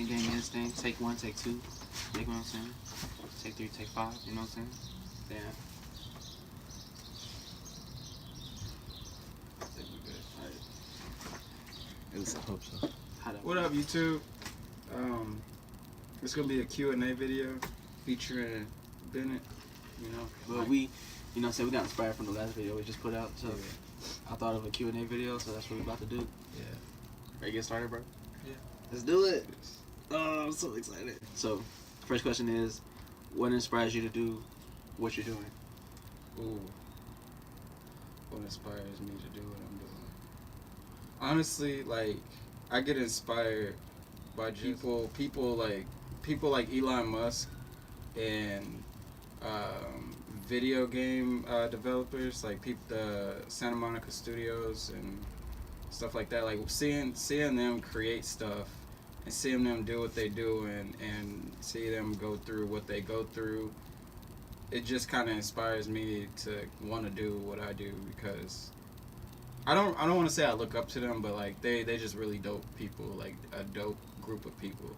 end game instinct. Take 1, take 2. You know what I'm saying? Take 3, take 5. You know what I'm saying? Damn. I think we good. Alright. At least I hope so. What up, YouTube? It's gonna be a Q&A video featuring Bennett. You know, But we, you know, say we got inspired from the last video we just put out. So I thought of a Q&A video, so that's what we're about to do. Yeah. Ready to get started, bro? Yeah. Let's do it. Oh, I'm so excited. So, first question is, what inspires you to do what you're doing? Ooh. What inspires me to do what I'm doing? Honestly, like, I get inspired by people like Elon Musk and video game developers, like the Santa Monica Studios and stuff like that. Like seeing them create stuff and seeing them do what they do and see them go through what they go through, it just kind of inspires me to want to do what I do, because I don't want to say I look up to them, but like they just really dope people, like a dope group of people.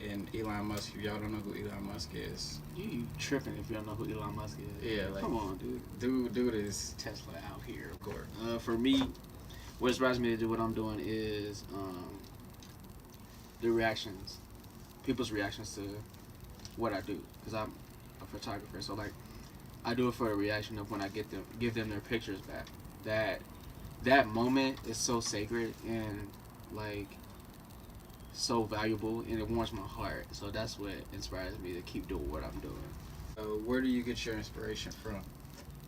And Elon Musk, if y'all don't know who Elon Musk is, You tripping if you don't know who Elon Musk is. Yeah, like, come on, dude. Dude is Tesla out here. of course. For me, what inspires me to do what I'm doing is the reactions, people's reactions to what I do, because I'm a photographer. So like, I do it for a reaction of when I give them their pictures back. That moment is so sacred and like so valuable, and it warms my heart. So that's what inspires me to keep doing what I'm doing. Where do you get your inspiration from?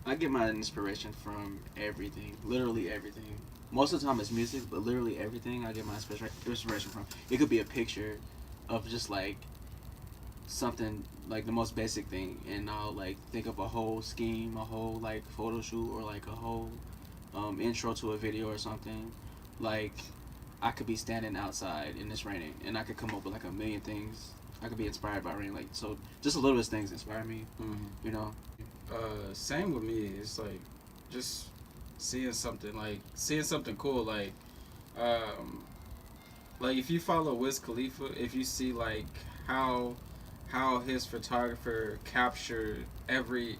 I get my inspiration from everything, literally everything. Most of the time it's music, but literally everything I get my inspiration from. It could be a picture of just like something, like the most basic thing, and I'll like think of a whole scheme, a whole like photo shoot, or like a whole intro to a video or something. Like, I could be standing outside and it's raining, and I could come up with like a million things. I could be inspired by rain. Like, so just the littlest things inspire me. Mm-hmm. You know. Same with me. It's like just seeing something cool. Like if you follow Wiz Khalifa, if you see like how his photographer captured every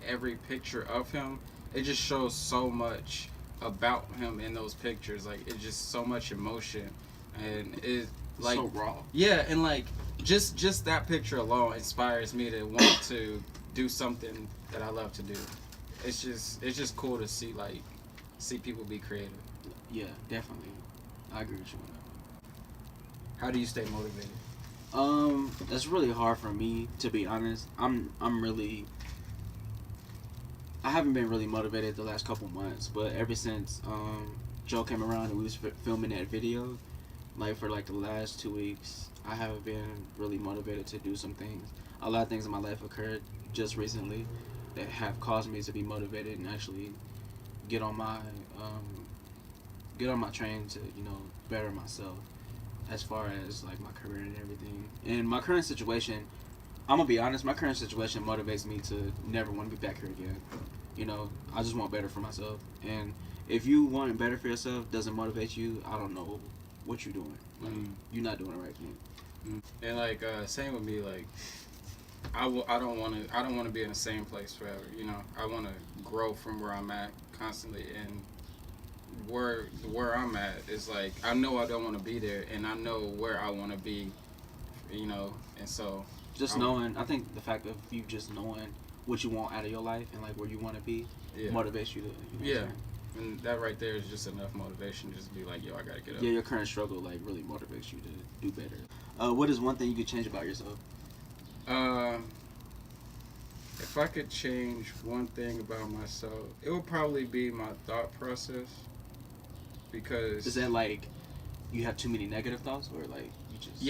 picture of him, it just shows so much about him in those pictures. Like, it's just so much emotion, and it like so raw. Yeah, and like just that picture alone inspires me to want to do something that I love to do. It's just cool to see people be creative. Yeah, definitely. I agree with you on that. How do you stay motivated? It's really hard for me, to be honest. I haven't been really motivated the last couple months, but ever since Joe came around and we was filming that video, like for like the last 2 weeks, I haven't been really motivated to do some things. A lot of things in my life occurred just recently that have caused me to be motivated and actually get on my train to, you know, better myself as far as like my career and everything. And my current situation, I'm gonna be honest, my current situation motivates me to never want to be back here again. You know, I just want better for myself. And if you want better for yourself doesn't motivate you, I don't know what you're doing. Like, you're not doing the right thing. And like same with me. Like, I don't want to be in the same place forever. You know, I want to grow from where I'm at constantly, and where I'm at is like, I know I don't want to be there, and I know where I want to be. You know, and so just knowing, I think the fact of you just knowing what you want out of your life and like where you want to be motivates you to. You know and that right there is just enough motivation just to be like, yo, I gotta get up. Yeah, your current struggle like really motivates you to do better. What is one thing you could change about yourself? If I could change one thing about myself, it would probably be my thought process. Because is that like you have too many negative thoughts, or like you just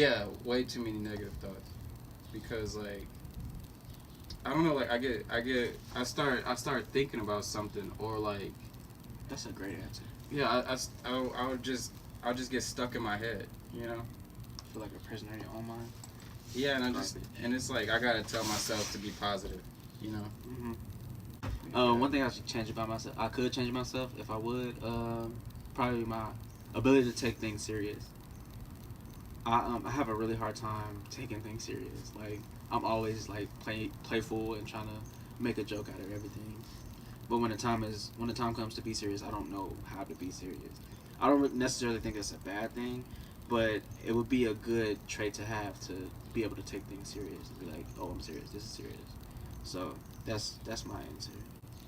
way too many negative thoughts? Because like, I don't know, like I start thinking about something, or like, that's a great answer. Yeah, I'll just get stuck in my head, you know. Feel like a prisoner in your own mind. Yeah, and it's like I gotta tell myself to be positive, you know. One thing I should change about myself, I could change myself if I would, probably my ability to take things serious. I have a really hard time taking things serious. Like I'm always like playful and trying to make a joke out of everything. But when the time comes to be serious, I don't know how to be serious. I don't necessarily think that's a bad thing, but it would be a good trait to have to be able to take things serious and be like, oh, I'm serious. This is serious. So that's my answer.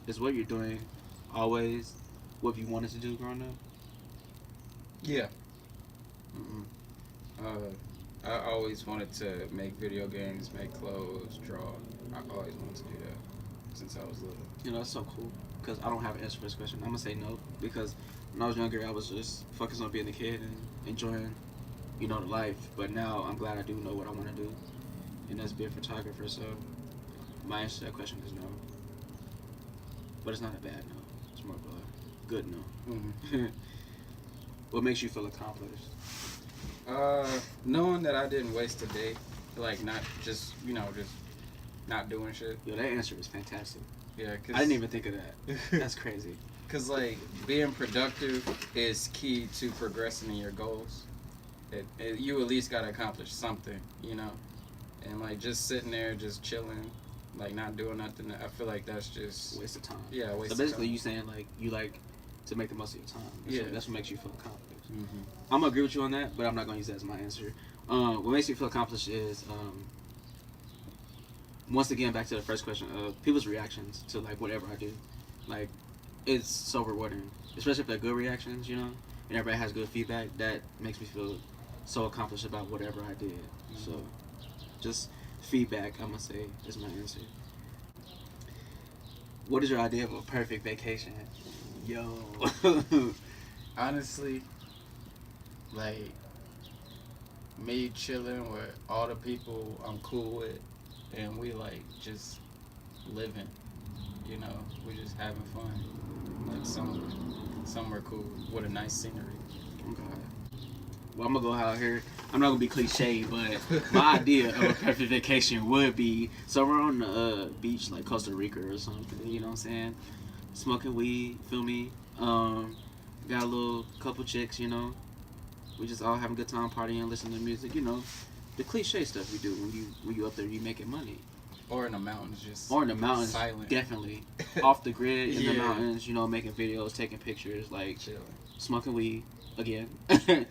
Is what you're doing always what you wanted to do growing up? Yeah. Mm-mm. I always wanted to make video games, make clothes, draw. I always wanted to do that since I was little. You know, that's so cool. Because I don't have an answer for this question. I'm going to say no. Because when I was younger, I was just focused on being a kid and enjoying, the life. But now I'm glad I do know what I want to do. And that's be a photographer. So my answer to that question is no. But it's not a bad no. It's more of a good no. Mm-hmm. What makes you feel accomplished? Knowing that I didn't waste a day, like not just just not doing shit. Yo, that answer is fantastic. Yeah, I didn't even think of that. That's crazy. Cause like being productive is key to progressing in your goals. You at least gotta accomplish something, and like just sitting there, just chilling, like not doing nothing. I feel like that's just Waste of time. Yeah, waste. So basically, you saying like you like to make the most of your time. That's what makes you feel accomplished. Mm-hmm. I'm gonna agree with you on that, but I'm not gonna use that as my answer. What makes me feel accomplished is once again back to the first question of people's reactions to like whatever I do. Like it's so rewarding, especially if they're good reactions, and everybody has good feedback. That makes me feel so accomplished about whatever I did. Mm-hmm. So just feedback, I'm gonna say, is my answer. What is your idea of a perfect vacation? Yo. Honestly, like me chilling with all the people I'm cool with, and we like just living. We just having fun, like somewhere cool with a nice scenery. Okay. Well, I'm gonna go out here. I'm not gonna be cliche, but my idea of a perfect vacation would be somewhere on the beach, like Costa Rica or something. You know what I'm saying? Smoking weed, feel me? Got a little couple chicks, We just all having a good time, partying, listening to music. The cliche stuff you do when you up there, you making money. Or in the mountains, just or in the mountains, silent. Definitely off the grid in the mountains. Making videos, taking pictures, like chilling, smoking weed again, getting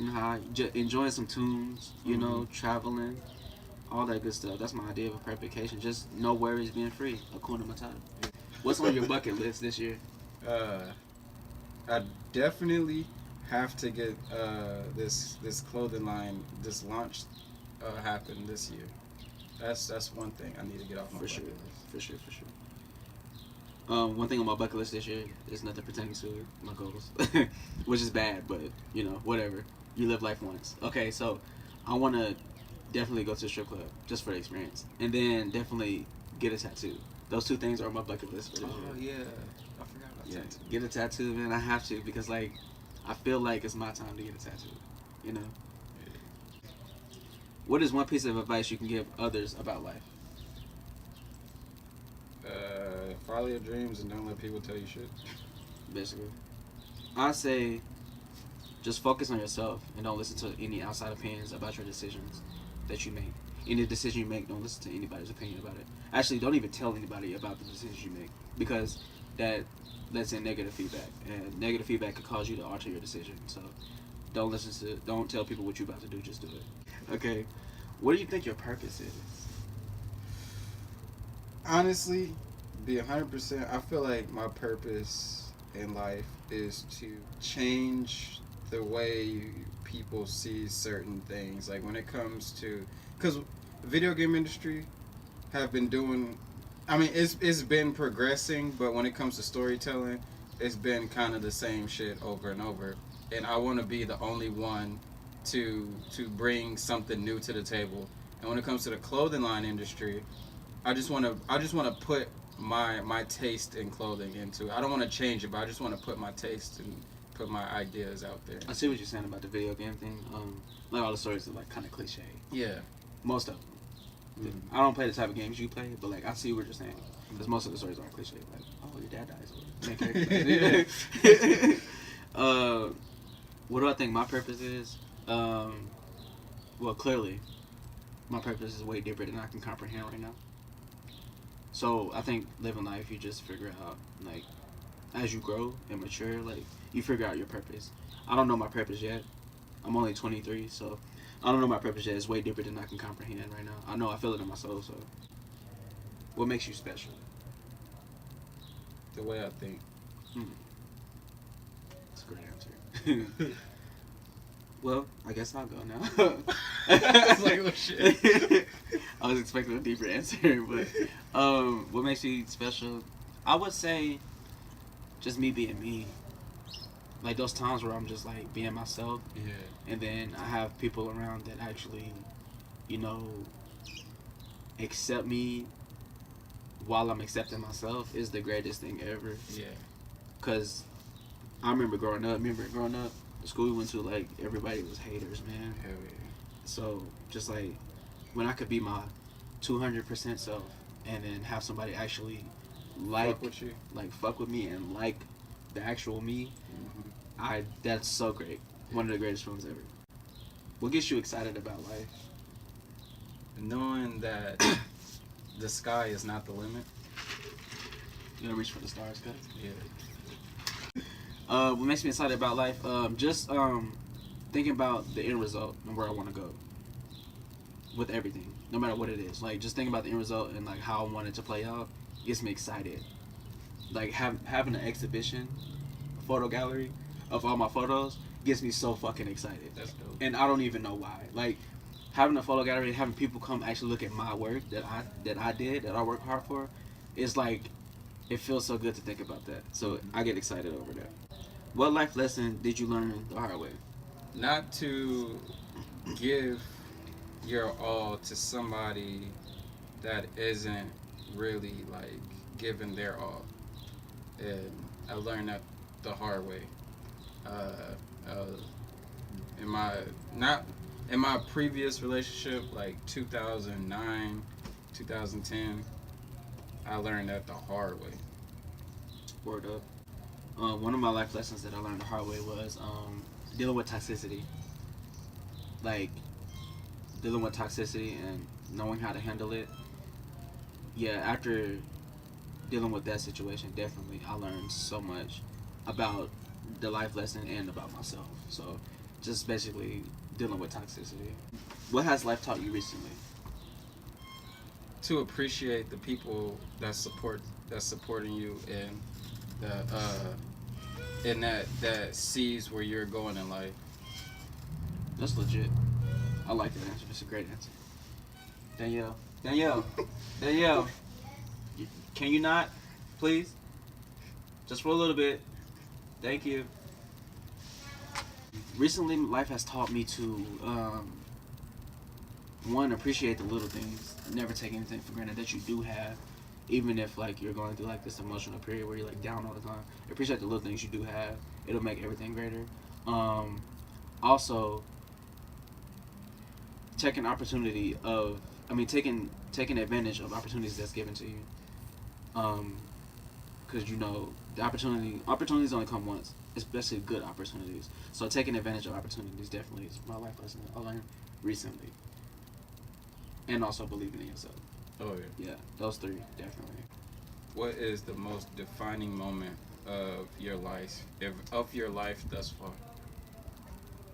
high, enjoying some tunes. Traveling, all that good stuff. That's my idea of a perfect vacation. Just no worries, being free. Hakuna Matata. What's on your bucket list this year? I definitely have to get this clothing line, this launch happen this year. That's one thing I need to get off my bucket list. For sure. One thing on my bucket list this year is nothing pertaining to my goals, which is bad, but whatever. You live life once. Okay, so I want to definitely go to a strip club just for the experience, and then definitely get a tattoo. Those two things are on my bucket list for this year. Yeah, I forgot about tattoo. Get a tattoo, man. I have to because like I feel like it's my time to get a tattoo. What is one piece of advice you can give others about life? Follow your dreams and don't let people tell you shit. Basically, I say just focus on yourself and don't listen to any outside opinions about your decisions that you make. Any decision you make, don't listen to anybody's opinion about it. Actually, don't even tell anybody about the decisions you make because that's in negative feedback, and negative feedback could cause you to alter your decision. So don't tell people what you're about to do. Just do it. Okay, what do you think your purpose is? Honestly, be 100%. I feel like my purpose in life is to change the way people see certain things. Like when it comes to, because video game industry have been doing, it's been progressing, but when it comes to storytelling, it's been kind of the same shit over and over. And I want to be the only one to bring something new to the table. And when it comes to the clothing line industry, I just want to put my taste in clothing into it. I don't want to change it, but I just want to put my taste and put my ideas out there. I see what you're saying about the video game thing. Like all the stories are like kind of cliche. Yeah. Most of them. Mm-hmm. I don't play the type of games you play, but like I see what you're saying because most of the stories are cliche. Like, oh, your dad dies. What do I think my purpose is? Um, well, clearly, my purpose is way deeper than I can comprehend right now. So I think living life, you just figure out like as you grow and mature, like you figure out your purpose. I don't know my purpose yet. I'm only 23, so I don't know my purpose yet. It's way deeper than I can comprehend right now. I know I feel it in my soul. So, what makes you special? The way I think. That's a great answer. Well, I guess I'll go now. It's like, oh shit. I was expecting a deeper answer, but what makes me special? I would say just me being me. Like those times where I'm just like being myself, Yeah. and then I have people around that actually, you know, accept me while I'm accepting myself is the greatest thing ever. Yeah. Cause I remember growing up. The school we went to, like everybody was haters, man. Hell yeah. So just like when I could be my 200% self, and then have somebody actually like Fuck with you. like fuck with me and like the actual me, that's so great. One of the greatest feelings ever. What gets you excited about life? Knowing that the sky is not the limit. You gotta reach for the stars, guys. Yeah. What makes me excited about life? Just thinking about the end result and where I want to go with everything, no matter what it is. Like just thinking about the end result and like how I want it to play out gets me excited. Like having an exhibition, photo gallery of all my photos gets me so fucking excited. That's dope. And I don't even know why. Like having a photo gallery, having people come actually look at my work that I work hard for, is like it feels so good to think about that. So I get excited over that. What life lesson did you learn the hard way? Not to give your all to somebody that isn't really like giving their all. And I learned that the hard way. In my not in my previous relationship, like 2009, 2010, I learned that the hard way. Word up. One of my life lessons that I learned the hard way was dealing with toxicity. Like dealing with toxicity and knowing how to handle it. Yeah, after dealing with that situation, definitely I learned so much about the life lesson and about myself. So just basically dealing with toxicity. What has life taught you recently? To appreciate the people that's supporting you and that sees where you're going in life. That's legit. I like that answer. That's a great answer. Danielle. Can you not, please? Just for a little bit. Thank you. Recently, life has taught me to, one, appreciate the little things. Never take anything for granted that you do have. Even if, like, you're going through, like, this emotional period where you're, like, down all the time. Appreciate the little things you do have. It'll make everything greater. Also, taking opportunity of, taking advantage of opportunities that's given to you. Because you know the opportunities only come once, especially good opportunities. So taking advantage of opportunities definitely is my life lesson I learned recently. And also believing in yourself. Oh yeah. Yeah, those three definitely. What is the most defining moment of your life thus far?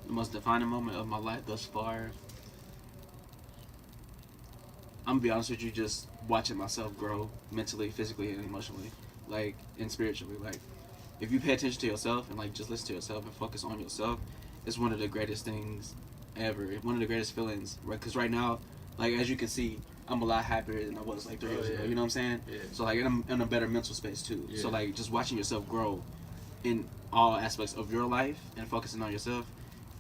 The most defining moment of my life thus far, I'm gonna be honest with you, just watching myself grow mentally, physically, and emotionally, like, and spiritually. Like, if you pay attention to yourself and like just listen to yourself and focus on yourself, it's one of the greatest things ever. One of the greatest feelings, right? Because right now, like as you can see, I'm a lot happier than I was like 3 years ago. You know what I'm saying? Yeah. So like I'm in a better mental space too. Yeah. So like just watching yourself grow in all aspects of your life and focusing on yourself,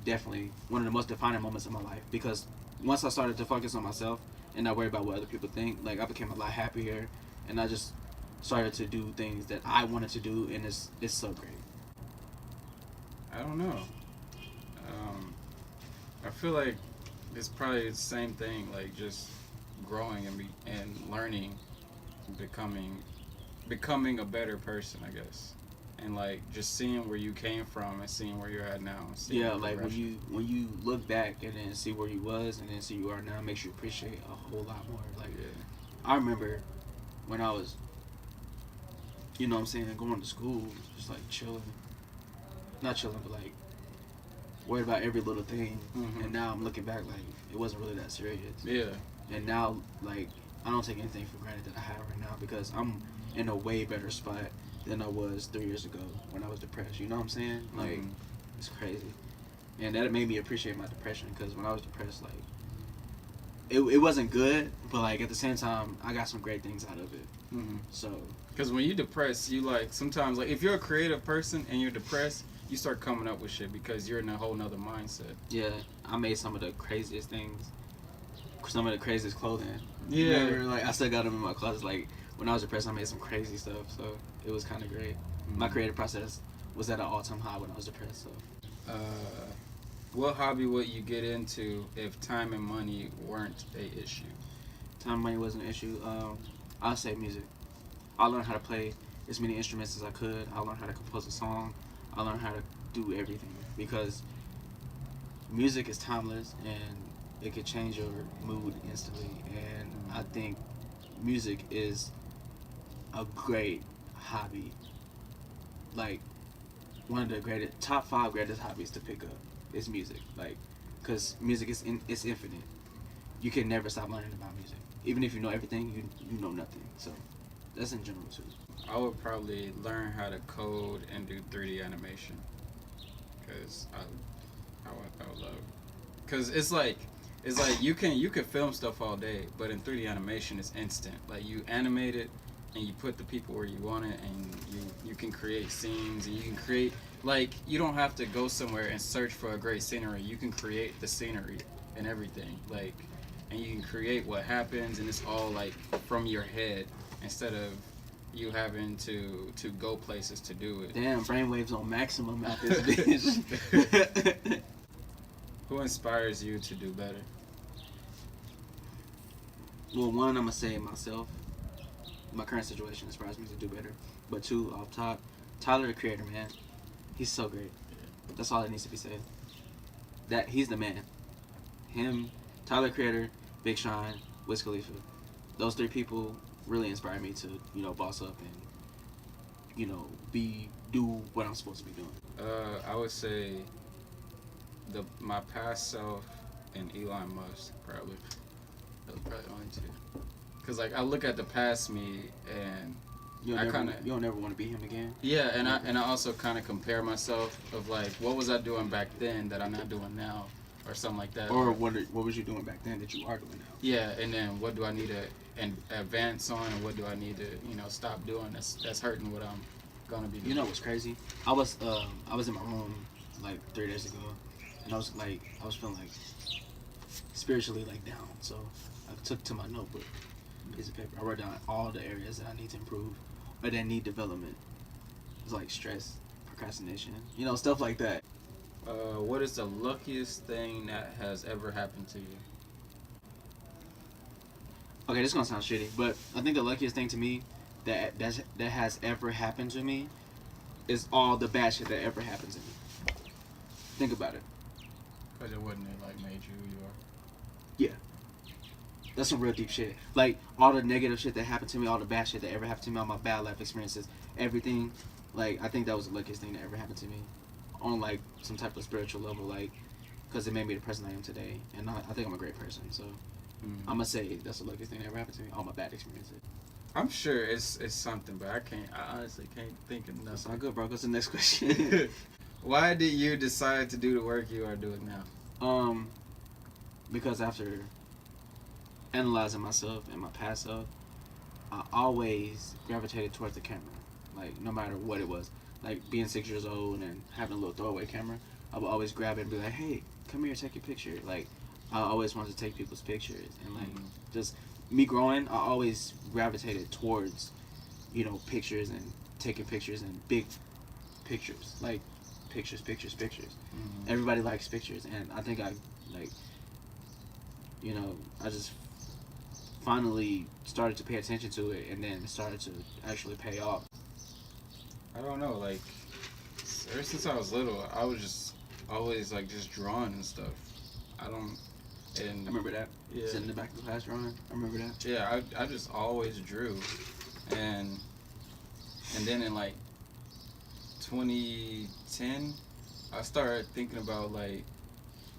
definitely one of the most defining moments of my life. Because once I started to focus on myself and not worry about what other people think, like I became a lot happier, and I just started to do things that I wanted to do, and it's so great. I don't know. I feel like it's probably the same thing, like just growing and learning, becoming a better person, I guess. and like just seeing where you came from and seeing where you're at now. And seeing Yeah, the like progression. when you look back and then see where you was and then see you are now, makes you appreciate a whole lot more. Like Yeah. I remember when I was, you know what I'm saying, going to school, just like chilling, not chilling, but like worried about every little thing. Mhm. And now I'm looking back like it wasn't really that serious. Yeah. And now like I don't take anything for granted that I have right now because I'm in a way better spot than I was 3 years ago when I was depressed. You know what I'm saying? Like Mhm. it's crazy, and that made me appreciate my depression because when I was depressed, like it wasn't good, but like at the same time, I got some great things out of it. Mhm. So Because when you depressed, you like sometimes like if you're a creative person and you're depressed, you start coming up with shit because you're in a whole nother mindset. yeah, I made some of the craziest things, some of the craziest clothing. Yeah. Remember, like I still got them in my closet. Like when I was depressed, I made some crazy stuff. So it was kind of great. My Mhm. creative process was at an all-time high when I was depressed. So Uh, what hobby would you get into if time and money weren't a issue? time and money wasn't an issue. I'll say music. I learned how to play as many instruments as I could. I learned how to compose a song. I learned how to do everything because music is timeless and it could change your mood instantly. And I think music is a great hobby. Like one of the greatest, top 5 greatest hobbies to pick up is music. Like, cause music is it's infinite. You can never stop learning about music. Even if you know everything, you know nothing. So that's in general too. I would probably learn how to code and do 3D animation because I would love it. Because it's like you can film stuff all day, but in 3D animation it's instant. Like you animate it and you put the people where you want it, and you can create scenes and you can create like you don't have to go somewhere and search for a great scenery. You can create the scenery and everything like, and you can create what happens, and it's all like from your head instead of you having to go places to do it. Damn, brainwaves on maximum out this bitch. Who inspires you to do better? Well, one, I'm gonna say myself. My current situation inspires me to do better. But two, off top, Tyler the Creator, man, he's so great. That's all that needs to be said. That he's the man. Him, Tyler Creator, Big Sean, Wiz Khalifa. Those 3 people really inspire me to, boss up and, do what I'm supposed to be doing. I would say my past self and Elon Musk probably. Those probably the only 2. Cause like I look at the past me and You don't never want to be him again. yeah, and I also kind of compare myself of like what was I doing back then that I'm not doing now, or something like that. Or what was you doing back then that you are doing now? Yeah, and then what do I need to advance on, and what do I need to stop doing that's hurting what I'm gonna be doing. You know what's crazy? I was in my room like 3 days ago, and I was feeling like spiritually like down. So I took to my notebook, piece of paper. I wrote down all the areas that I need to improve or that need development. It's like stress, procrastination, stuff like that. What is the luckiest thing that has ever happened to you? Okay, this is gonna sound shitty, but I think the luckiest thing to me that has ever happened to me is all the bad shit that ever happened to me. Think about it. Because it wouldn't have like made you who you are. Yeah. That's some real deep shit. Like, all the negative shit that happened to me, all the bad shit that ever happened to me, all my bad life experiences, everything. Like, I think that was the luckiest thing that ever happened to me. On, like, some type of spiritual level, like, because it made me the person I am today. And I think I'm a great person, so I'm going to say that's the luckiest thing that ever happened to me, all my bad experiences. I'm sure it's something, but I honestly can't think of nothing. That's all good, bro. What's the next question? Why did you decide to do the work you are doing now? Because after analyzing myself and my past self, I always gravitated towards the camera. Like, no matter what it was. Like, being 6 years old and having a little throwaway camera, I would always grab it and be like, hey, come here, take your picture. Like, I always wanted to take people's pictures. And, like, just me growing, I always gravitated towards, pictures and taking pictures and big pictures. Like, pictures. Everybody likes pictures. And I think I just finally started to pay attention to it, and then it started to actually pay off. I don't know. Like ever since I was little, I was just always like just drawing and stuff. I don't. And I remember that. yeah, Sitting in the back of the class drawing. I remember that. yeah. I just always drew, and then in like 2010, I started thinking about like,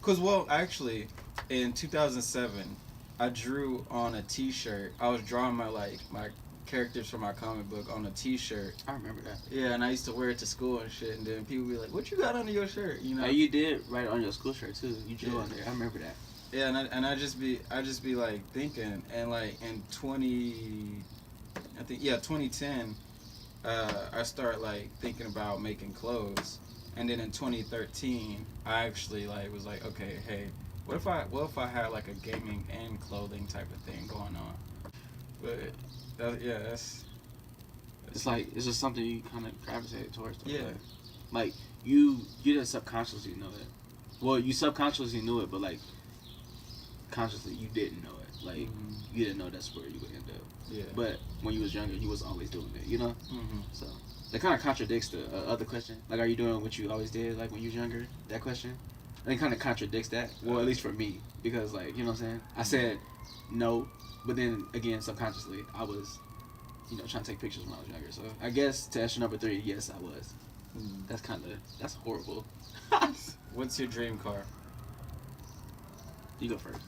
cause well actually, in 2007, I drew on a T-shirt. I was drawing my characters from my comic book on a T-shirt. I remember that. Yeah, and I used to wear it to school and shit. And then people be like, "What you got under your shirt?" You know. Hey, you did write it on your school shirt too. You drew Yeah. on there. I remember that. Yeah, and I just be like thinking, and like in 2010, I started like thinking about making clothes, and then in 2013, I actually like was like, okay, hey, what if I had like a gaming and clothing type of thing going on? But that's It's like it's just something you kind of gravitated towards. Though, yeah. Like you didn't subconsciously know it. Well, you subconsciously knew it, but like consciously you didn't know it. Like you didn't know that's where you would end up. Yeah. But when you was younger, you was always doing it. You know. Mm-hmm. So that kind of contradicts the other question. Like, are you doing what you always did? Like when you was younger, that question. And it kind of contradicts that. Well, at least for me, because like you know what I'm saying. I said no, but then again, subconsciously, I was, trying to take pictures when I was younger. So I guess to answer number 3, yes, I was. That's horrible. What's your dream car? You go first.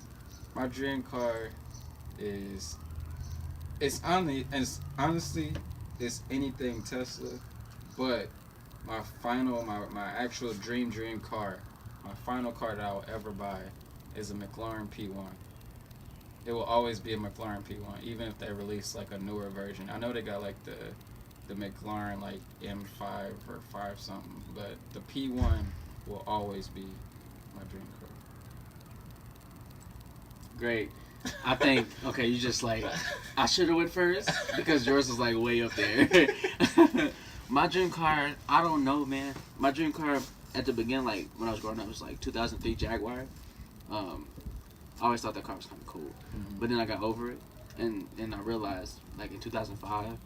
My dream car is honestly it's anything Tesla, but my actual dream car, my final car that I will ever buy is a McLaren P1. It will always be a McLaren P1, even if they release like a newer version. I know they got like the McLaren like M5 or 5 something, but the P1 will always be my dream car. Great. I think okay. You just like I should have went first because yours was like way up there. My dream car, I don't know, man. My dream car at the beginning, like when I was growing up, was like 2003 Jaguar. I always thought that car was kind of cool, but then I got over it, and then I realized like in 2005,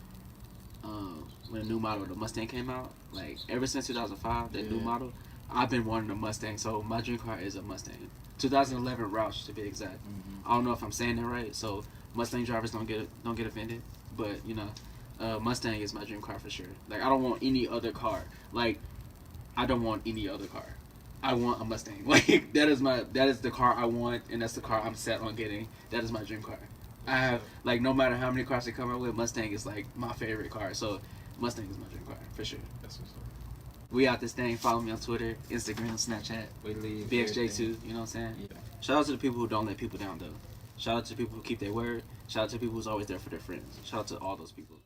when the new model of the Mustang came out, like ever since 2005, that new model, I've been wanting a Mustang. So my dream car is a Mustang. 2011 Roush to be exact. I don't know if I'm saying that right, so Mustang drivers don't get offended, but Mustang is my dream car for sure. Like I don't want any other car. Like I don't want any other car. I want a Mustang. Like that is the car I want, and that's the car I'm set on getting. That is my dream car. I have like no matter how many cars they come out with, Mustang is like my favorite car. So Mustang is my dream car for sure. That's what's up. We out this thing. Follow me on Twitter, Instagram, Snapchat. We leave BXJ2. You know what I'm saying? Yeah. Shout out to the people who don't let people down though. Shout out to the people who keep their word. Shout out to the people who's always there for their friends. Shout out to all those people.